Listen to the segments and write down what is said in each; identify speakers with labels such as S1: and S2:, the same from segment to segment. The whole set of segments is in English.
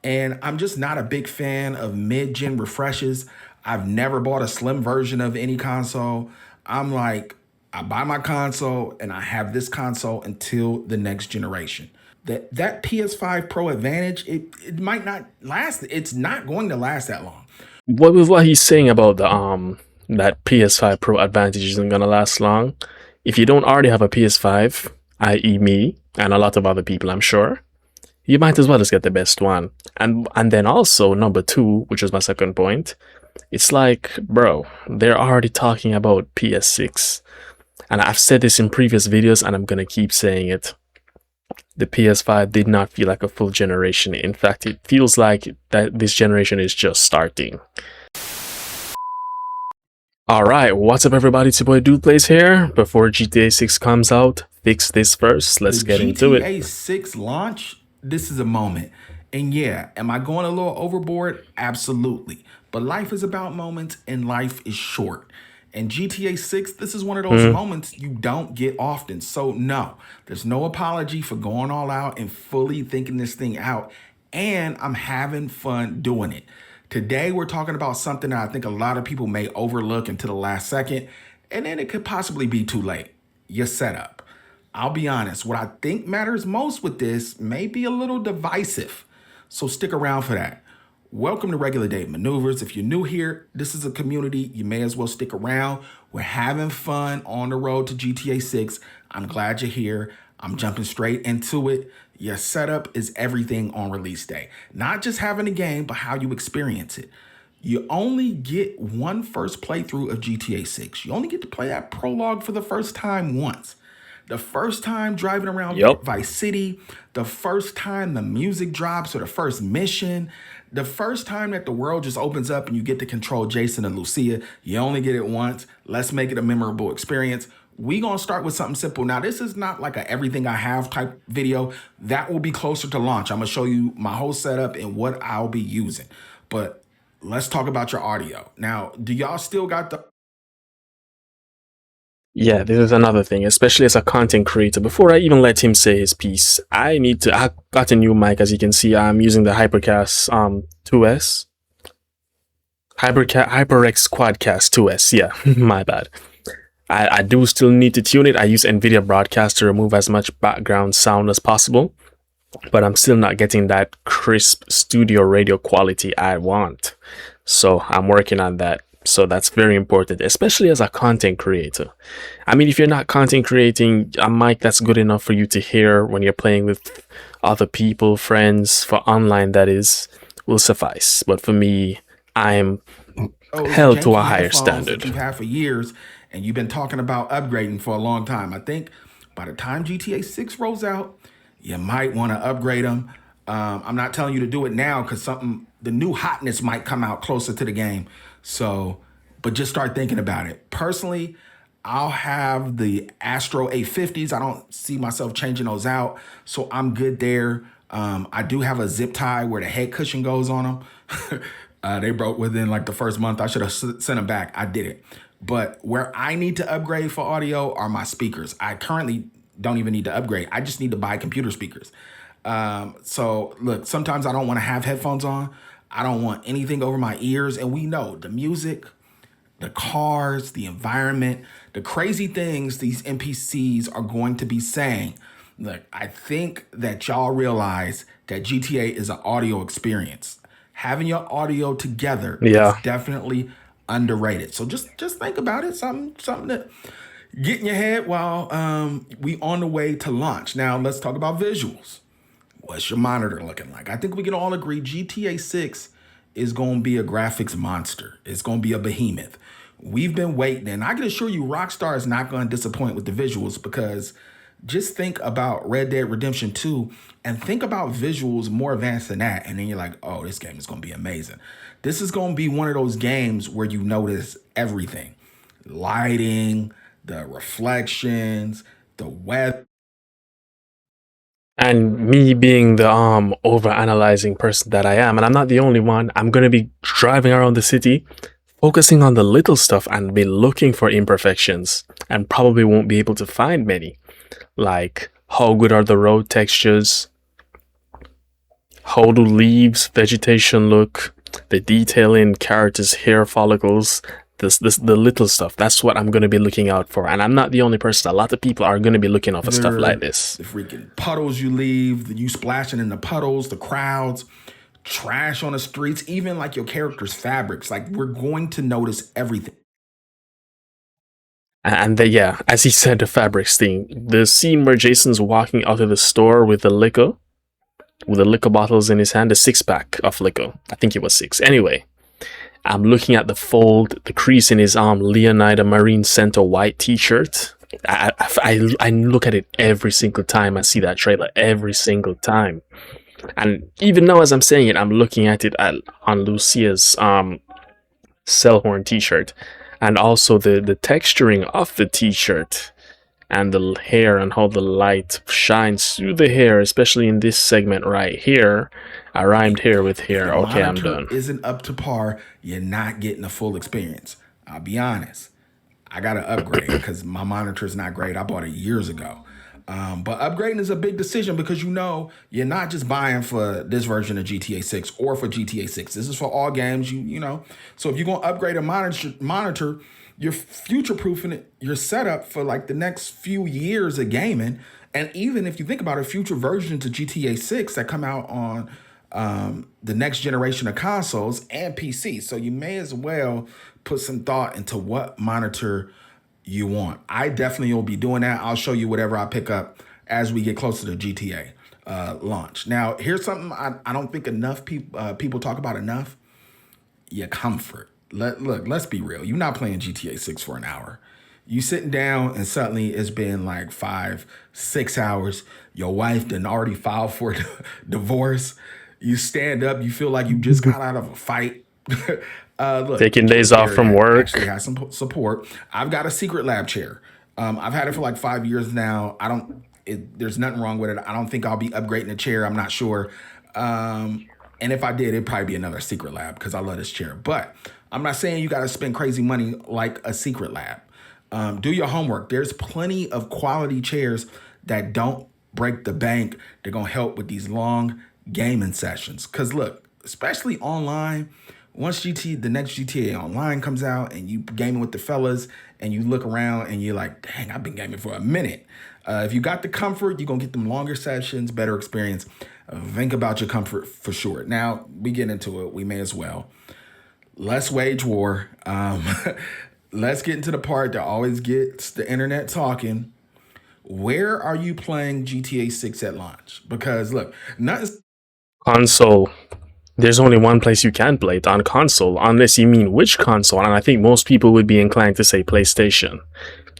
S1: And I'm just not a big fan of mid-gen refreshes. I've never bought a slim version of any console. I'm like, I buy my console and I have this console until the next generation. That PS5 Pro Advantage, it might not last. It's not going to last that long.
S2: What with what he's saying about the that PS5 Pro Advantage isn't gonna last long. If you don't already have a PS5, i.e. me and a lot of other people, I'm sure, you might as well just get the best one. And then also number two, which was my second point, it's like, bro, they're already talking about PS6. And I've said this in previous videos and I'm gonna keep saying it. The PS5 did not feel like a full generation. In fact, it feels like that this generation is just starting. Alright, what's up everybody, it's your boy Dude Plays here. Before GTA 6 comes out, fix this first, let's get into it.
S1: GTA 6 launch, this is a moment. And yeah, am I going a little overboard? Absolutely. But life is about moments and life is short. And GTA 6, this is one of those moments you don't get often. So no, there's no apology for going all out and fully thinking this thing out. And I'm having fun doing it. Today, we're talking about something that I think a lot of people may overlook until the last second, and then it could possibly be too late. Your setup. I'll be honest, what I think matters most with this may be a little divisive, so stick around for that. Welcome to Regular Day Maneuvers. If you're new here, this is a community. You may as well stick around. We're having fun on the road to GTA 6. I'm glad you're here. I'm jumping straight into it. Your setup is everything on release day. Not just having a game, but how you experience it. You only get one first playthrough of GTA 6. You only get to play that prologue for the first time once. The first time driving around Vice City, the first time the music drops or the first mission, the first time that the world just opens up and you get to control Jason and Lucia. You only get it once. Let's make it a memorable experience. We gonna start with something simple. Now, this is not like a everything I have type video. That will be closer to launch. I'm gonna show you my whole setup and what I'll be using. But let's talk about your audio. Now, do y'all still got the...
S2: Yeah, this is another thing, especially as a content creator. Before I even let him say his piece, I got a new mic. As you can see, I'm using the Hypercast 2S. HyperX Quadcast 2S, yeah, my bad. I do still need to tune it. I use NVIDIA Broadcast to remove as much background sound as possible, but I'm still not getting that crisp studio radio quality I want. So I'm working on that. So that's very important, especially as a content creator. I mean, if you're not content creating, a mic that's good enough for you to hear when you're playing with other people, friends, for online, that is, will suffice. But for me, I'm held to a higher standard.
S1: You've had for years, and you've been talking about upgrading for a long time. I think by the time GTA 6 rolls out, you might want to upgrade them. I'm not telling you to do it now because the new hotness might come out closer to the game. So, but just start thinking about it. Personally, I'll have the Astro A50s. I don't see myself changing those out, so I'm good there. I do have a zip tie where the head cushion goes on them. They broke within like the first month. I should have sent them back. I did it. But where I need to upgrade for audio are my speakers. I currently don't even need to upgrade. I just need to buy computer speakers. So look, sometimes I don't want to have headphones on. I don't want anything over my ears. And we know the music, the cars, the environment, the crazy things these NPCs are going to be saying. Look, I think that y'all realize that GTA is an audio experience. Having your audio together is definitely underrated. So just think about it. Something that get in your head while we on the way to launch. Now let's talk about visuals. What's your monitor looking like? I think we can all agree GTA 6 is going to be a graphics monster. It's going to be a behemoth. We've been waiting, and I can assure you Rockstar is not going to disappoint with the visuals, because just think about Red Dead Redemption 2 and think about visuals more advanced than that, and then you're like, oh, this game is going to be amazing. This is going to be one of those games where you notice everything. Lighting, the reflections, the weather.
S2: And me being the over-analyzing person that I am, and I'm not the only one, I'm going to be driving around the city, focusing on the little stuff and be looking for imperfections, and probably won't be able to find many. Like, how good are the road textures? How do leaves, vegetation look? The detail in characters' hair follicles. The little stuff. That's what I'm gonna be looking out for. And I'm not the only person. A lot of people are gonna be looking out for stuff like this.
S1: The freaking puddles you leave, you splashing in the puddles, the crowds, trash on the streets, even like your character's fabrics. Like we're going to notice everything.
S2: And yeah, as he said, the fabrics thing. The scene where Jason's walking out of the store with the liquor bottles in his hand, a 6-pack of liquor. I think it was 6. Anyway, I'm looking at the fold, the crease in his arm, Leonida Marine Center white t-shirt. I look at it every single time I see that trailer, every single time. And even now as I'm saying it, I'm looking at it on Lucia's Cellhorn t-shirt. And also the texturing of the t-shirt and the hair and how the light shines through the hair, especially in this segment right here. I rhymed hair with hair. Okay, I'm done.
S1: Isn't up to par, you're not getting a full experience. I'll be honest. I got to upgrade because my monitor is not great. I bought it years ago. But upgrading is a big decision because you're not just buying for this version of GTA 6 or for GTA 6. This is for all games, you know. So if you're going to upgrade a monitor, you're future-proofing it, your setup for like the next few years of gaming. And even if you think about it, future versions of GTA 6 that come out on the next generation of consoles and PC. So you may as well put some thought into what monitor you want. I definitely will be doing that. I'll show you whatever I pick up as we get closer to GTA launch. Now, here's something I don't think enough people talk about enough. Your comfort. Look, let's be real. You're not playing GTA 6 for an hour. You sitting down and suddenly it's been like 5-6 hours. Your wife done already filed for divorce. You stand up, you feel like you just got out of a fight. Look,
S2: taking days off from work.
S1: Actually has some support. I've got a Secret Lab chair. I've had it for like 5 years now. There's nothing wrong with it. I don't think I'll be upgrading the chair. I'm not sure. And if I did, it'd probably be another Secret Lab because I love this chair. But I'm not saying you got to spend crazy money like a Secret Lab. Do your homework. There's plenty of quality chairs that don't break the bank. They're going to help with these long gaming sessions. Because look, especially online, once the next GTA Online comes out and you gaming with the fellas and you look around and you're like, dang, I've been gaming for a minute. If you got the comfort, you're going to get them longer sessions, better experience. Think about your comfort for sure. Now, we get into it. We may as well. Let's wage war. Let's get into the part that always gets the internet talking. Where are you playing GTA 6 at launch? Because look,
S2: console. There's only one place you can play it, on console, unless you mean which console, and I think most people would be inclined to say PlayStation.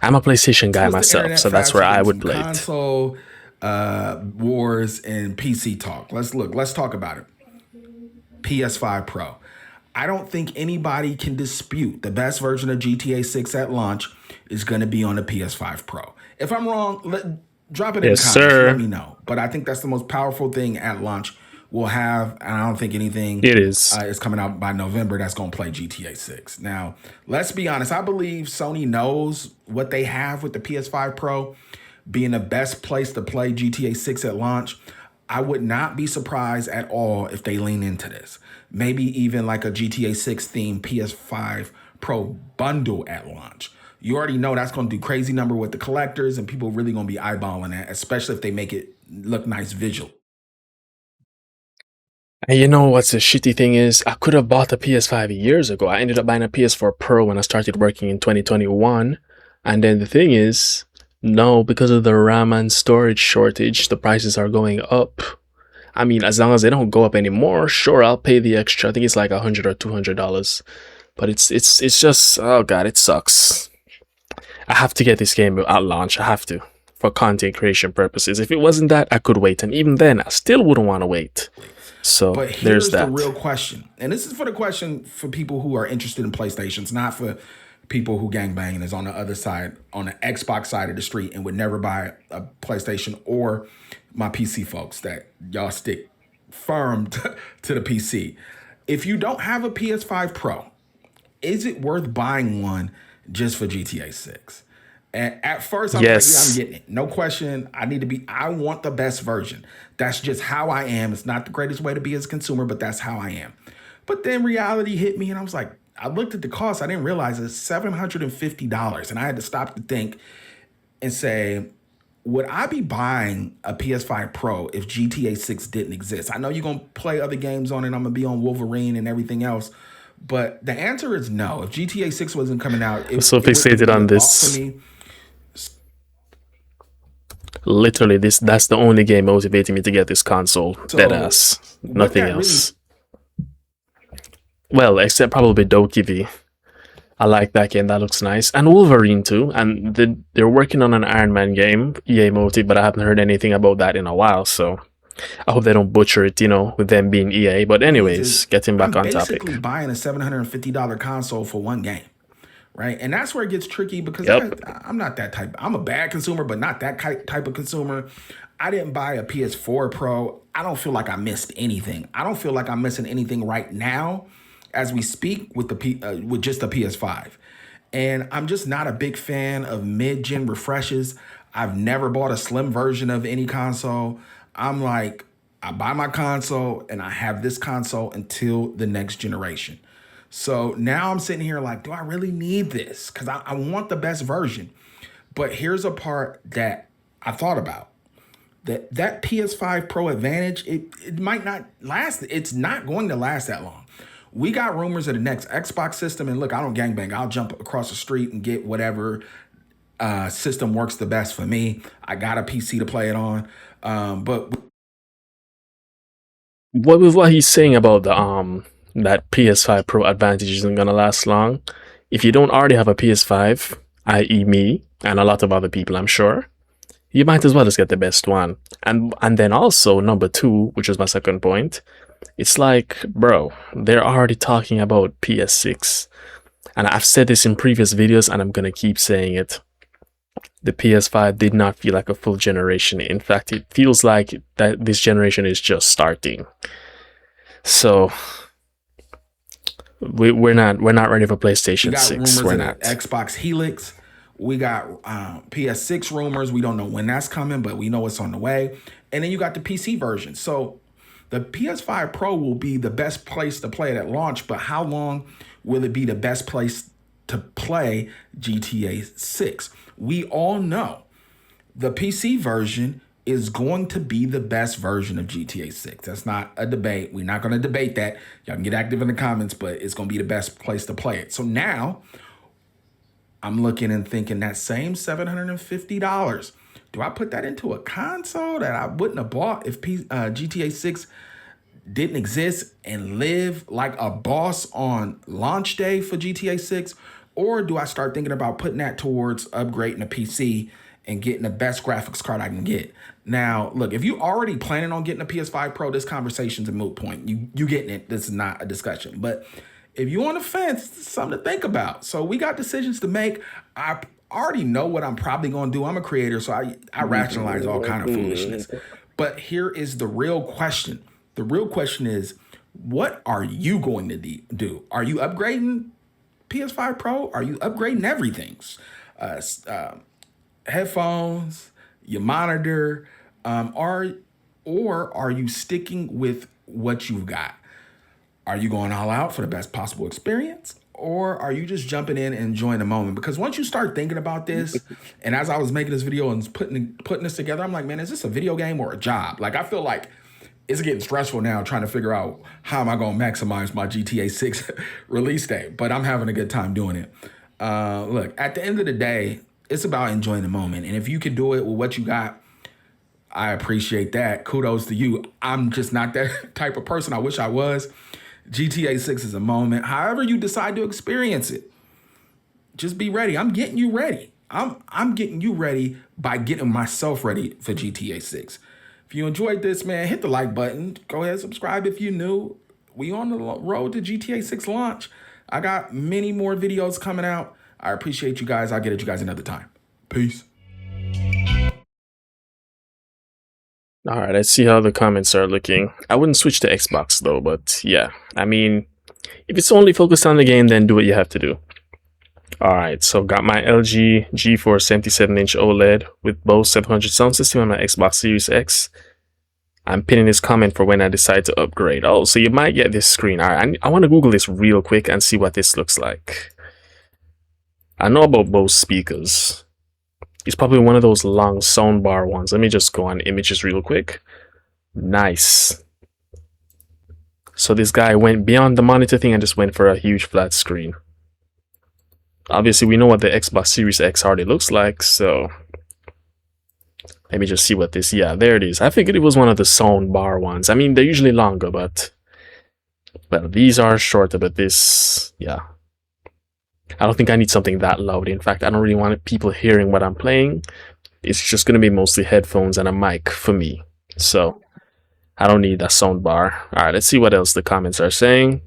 S2: I'm a PlayStation guy myself, so that's where I would play it.
S1: Console wars and PC talk. Let's talk about it. PS5 Pro. I don't think anybody can dispute the best version of GTA 6 at launch is going to be on the PS5 Pro. If I'm wrong, drop it in the comments.
S2: Sir.
S1: Let me know. But I think that's the most powerful thing at launch we'll have. And I don't think anything is coming out by November that's going to play GTA 6. Now, let's be honest. I believe Sony knows what they have with the PS5 Pro being the best place to play GTA 6 at launch. I would not be surprised at all if they lean into this. Maybe even like a GTA 6 themed PS5 Pro bundle at launch. You already know that's going to do crazy number with the collectors and people really going to be eyeballing that, especially if they make it look nice visual.
S2: And you know what's the shitty thing is? I could have bought a PS5 years ago. I ended up buying a PS4 Pro when I started working in 2021. And then the thing is, no, because of the RAM and storage shortage, the prices are going up. I mean, as long as they don't go up anymore, sure, I'll pay the extra. I think it's like $100 or $200. But it's just, oh god, it sucks. I have to get this game at launch. I have to, for content creation purposes. If it wasn't that, I could wait. And even then, I still wouldn't want to wait. So
S1: but
S2: there's that.
S1: The real question. And this is for the question for people who are interested in PlayStations, not for people who gangbang and is on the other side, on the Xbox side of the street and would never buy a PlayStation, or my PC folks that y'all stick firm to the PC. If you don't have a PS5 Pro, is it worth buying one just for GTA 6? And at first, I was like, yeah, I'm
S2: Yes.
S1: getting it. No question. I want the best version. That's just how I am. It's not the greatest way to be as a consumer, but that's how I am. But then reality hit me, and I was like, I looked at the cost. I didn't realize it's $750. And I had to stop to think and say, would I be buying a PS5 Pro if GTA 6 didn't exist? I know you're going to play other games on it. I'm going to be on Wolverine and everything else. But the answer is no. If GTA 6 wasn't coming out,
S2: I'm so
S1: it wouldn't
S2: fixated
S1: be a
S2: on
S1: thought for
S2: this.
S1: me.
S2: Literally, that's the only game motivating me to get this console.
S1: So
S2: Deadass.
S1: what
S2: Nothing
S1: that really
S2: else. Well, except probably Dokev. I like that game. That looks nice. And Wolverine too. And they're working on an Iron Man game, EA Motive, but I haven't heard anything about that in a while. So I hope they don't butcher it, with them being EA. But anyways,
S1: is
S2: getting back
S1: I'm
S2: on topic.
S1: basically buying a $750 console for one game. Right. And that's where it gets tricky because
S2: Yep.
S1: I'm not that type. I'm a bad consumer, but not that type of consumer. I didn't buy a PS4 Pro. I don't feel like I missed anything. I don't feel like I'm missing anything right now as we speak with with just the PS5. And I'm just not a big fan of mid-gen refreshes. I've never bought a slim version of any console. I'm like, I buy my console and I have this console until the next generation. So now I'm sitting here like, do I really need this? Because I want the best version. But here's a part that I thought about. That PS5 Pro Advantage, it might not last. It's not going to last that long. We got rumors of the next Xbox system. And look, I don't gangbang. I'll jump across the street and get whatever system works the best for me. I got a PC to play it on. But
S2: What he's saying about the that PS5 Pro Advantage isn't gonna last long. If you don't already have a PS5, i.e. me and a lot of other people, I'm sure, you might as well just get the best one. And then also number two, which was my second point, it's like, bro, they're already talking about PS6. And I've said this in previous videos and I'm gonna keep saying it. The PS5 did not feel like a full generation. In fact, it feels like that this generation is just starting. So we're not ready for PlayStation 6. We're not.
S1: Xbox Helix. We got PS6 rumors. We don't know when that's coming, but we know it's on the way. And then you got the PC version. So the PS5 Pro will be the best place to play it at launch, but how long will it be the best place to play GTA 6? We all know the PC version is going to be the best version of GTA 6. That's not a debate. We're not going to debate that. Y'all can get active in the comments, but it's going to be the best place to play it. So now I'm looking and thinking that same $750, do I put that into a console that I wouldn't have bought if GTA 6 didn't exist and live like a boss on launch day for GTA 6? Or do I start thinking about putting that towards upgrading a PC and getting the best graphics card I can get? Now, look, if you already planning on getting a PS5 Pro, this conversation's a moot point. You getting it. This is not a discussion. But if you're on the fence, it's something to think about. So we got decisions to make. I already know what I'm probably going to do. I'm a creator, so I rationalize all kind of foolishness. But here is the real question. The real question is, what are you going to do? Are you upgrading PS5 Pro? Are you upgrading everything? Headphones, your monitor, or are you sticking with what you've got? Are you going all out for the best possible experience? Or are you just jumping in and enjoying the moment? Because once you start thinking about this, and as I was making this video and putting this together, I'm like, man, is this a video game or a job? Like, I feel like it's getting stressful now trying to figure out how am I going to maximize my GTA 6 release date. But I'm having a good time doing it. Look, at the end of the day, it's about enjoying the moment. And if you can do it with what you got, I appreciate that. Kudos to you. I'm just not that type of person. I wish I was. GTA 6 is a moment. However you decide to experience it, just be ready. I'm getting you ready. I'm getting you ready by getting myself ready for GTA 6. If you enjoyed this, man, hit the like button. Go ahead, subscribe if you're new. We on the road to GTA 6 launch. I got many more videos coming out. I appreciate you guys. I'll get at you guys another time. Peace.
S2: All right, let's see how the comments are looking. I wouldn't switch to Xbox though, but yeah, I mean, if it's only focused on the game, then do what you have to do. All right, so got my LG GeForce 77-inch OLED with Bose 700 sound system on my Xbox Series X. I'm pinning this comment for when I decide to upgrade. Oh, so you might get this screen. All right, I want to Google this real quick and see what this looks like. I know about Bose speakers. It's probably one of those long soundbar ones. Let me just go on images real quick. Nice. So this guy went beyond the monitor thing and just went for a huge flat screen. Obviously, we know what the Xbox Series X already looks like, so let me just see what this. Yeah, there it is. I figured it was one of the sound bar ones. I mean, they're usually longer, but well, these are shorter. But this, yeah, I don't think I need something that loud. In fact, I don't really want people hearing what I'm playing. It's just gonna be mostly headphones and a mic for me, so I don't need that sound bar. All right, let's see what else the comments are saying.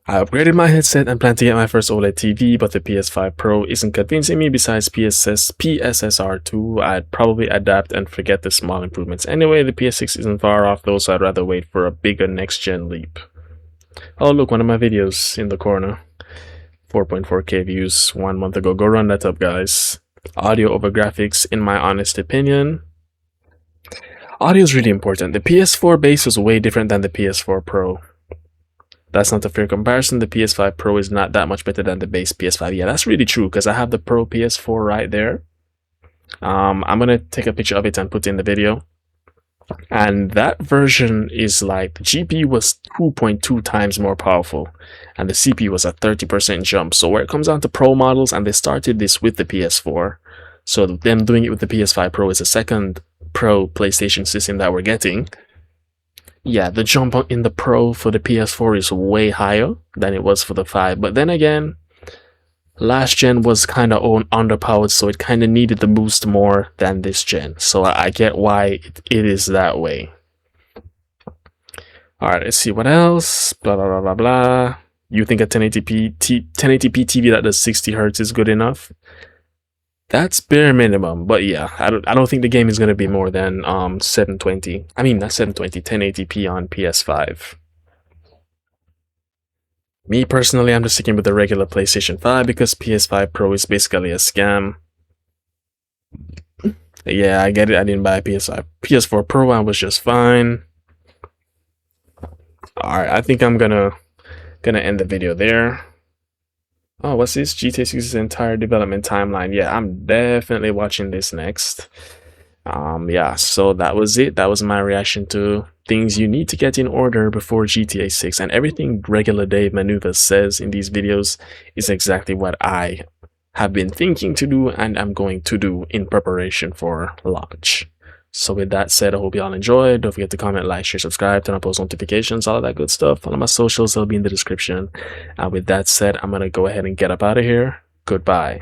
S2: I upgraded my headset and plan to get my first OLED TV, but the PS5 Pro isn't convincing me. Besides PSSR2, I'd probably adapt and forget the small improvements. Anyway, the PS6 isn't far off though, so I'd rather wait for a bigger next-gen leap. Oh look, one of my videos in the corner. 4.4K views 1 month ago. Go run that up, guys. Audio over graphics, in my honest opinion. Audio is really important. The PS4 base was way different than the PS4 Pro. That's not a fair comparison. The PS5 Pro is not that much better than the base PS5. Yeah, that's really true because I have the Pro PS4 right there. I'm gonna take a picture of it and put it in the video. And that version is like the GPU was 2.2 times more powerful, and the CPU was a 30% jump. So where it comes down to Pro models, and they started this with the PS4, so them doing it with the PS5 Pro is the second Pro PlayStation system that we're getting. Yeah, the jump in the Pro for the PS4 is way higher than it was for the 5. But then again, last gen was kind of underpowered, so it kind of needed the boost more than this gen. So I get why it is that way. Alright, let's see what else. Blah, blah, blah, blah, blah. You think a 1080p TV that does 60 Hz is good enough? That's bare minimum, but yeah, I don't think the game is gonna be more than 720. I mean, not 720, 1080p on PS5. Me personally, I'm just sticking with the regular PlayStation 5 because PS5 Pro is basically a scam. Yeah, I get it. I didn't buy a PS5. PS4 Pro, I was just fine. All right, I think I'm gonna end the video there. Oh, what's this? GTA 6's entire development timeline. Yeah, I'm definitely watching this next. Yeah, so that was it. That was my reaction to things you need to get in order before GTA 6. And everything Regular Dave Maneuver says in these videos is exactly what I have been thinking to do and I'm going to do in preparation for launch. So with that said, I hope y'all enjoyed. Don't forget to comment, like, share, subscribe, turn on post notifications, all of that good stuff. Follow my socials, they'll be in the description. And with that said, I'm going to go ahead and get up out of here. Goodbye.